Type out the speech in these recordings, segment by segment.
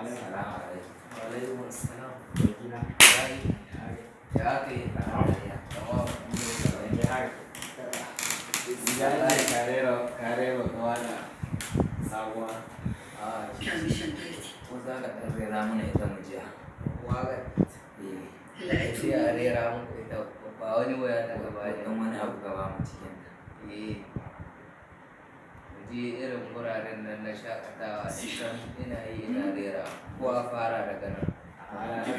Alaikum assalam. Ya kai karero kawana sabuwa ko za ka ɗan rera mana ita mu jiya waga sai a rera muku ita ba wani waya daga baya ɗan wani abu gaba mu cikin mu je irin wuraren nan na shakatawa idan ina yi ina rera ko a fara daga nan shi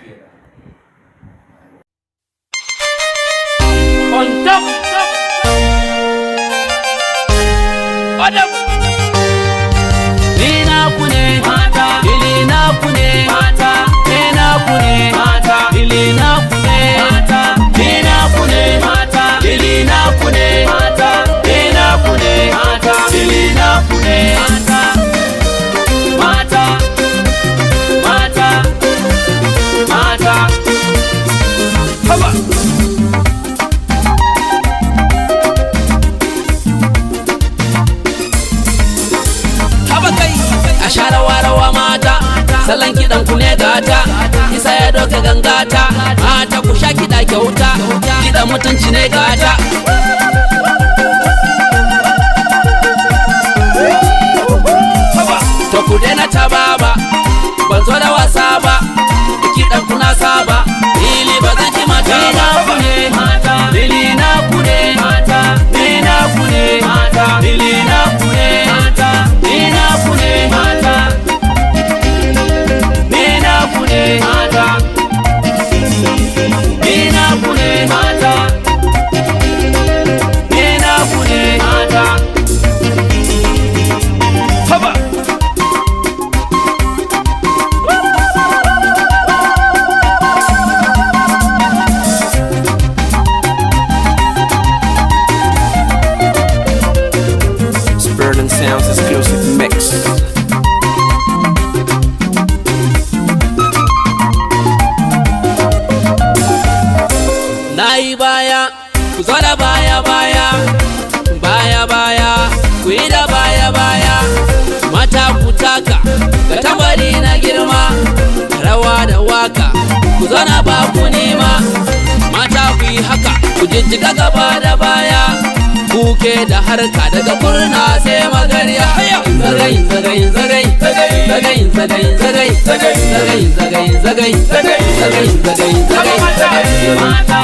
ke on top Adam Lina kune mata Lina kune mata Lina kune mata Lina kune mata Lina kune mata Lina kune mata Lina kune mata Lina kune mata Mata Mata Mata Haba a sha rawa mata salon kiɗan ku ne gata isa ya doka gangata mata ku sha kiɗa kyauta kiɗan mutunci ne gata to ku daina ta baba ban zo da wasa ba kiɗan ku na saba ili ba zan ki mata ba lili na ku ne mata lili na ku ne mata lili na ku ne mata lili na ku ne mata lili na ku ne mata lili na ku ne mata lili na ku ne mata haba Burning Sounds exclusive mix. Nayi baya, ku zo da baya baya, baya baya, ku yi da baya baya, mata ku taka, ga tambari na girma, rawa da waka, ku zo na ba ku nema, mata ku yi haka, ku jijjiga gaba da baya. Kuke da harka daga kurna sai magariya zagayin zagayin zagayin zagayin zagayin zagayin zagayin zagayin zagayin zagayin zagayin zagayin mata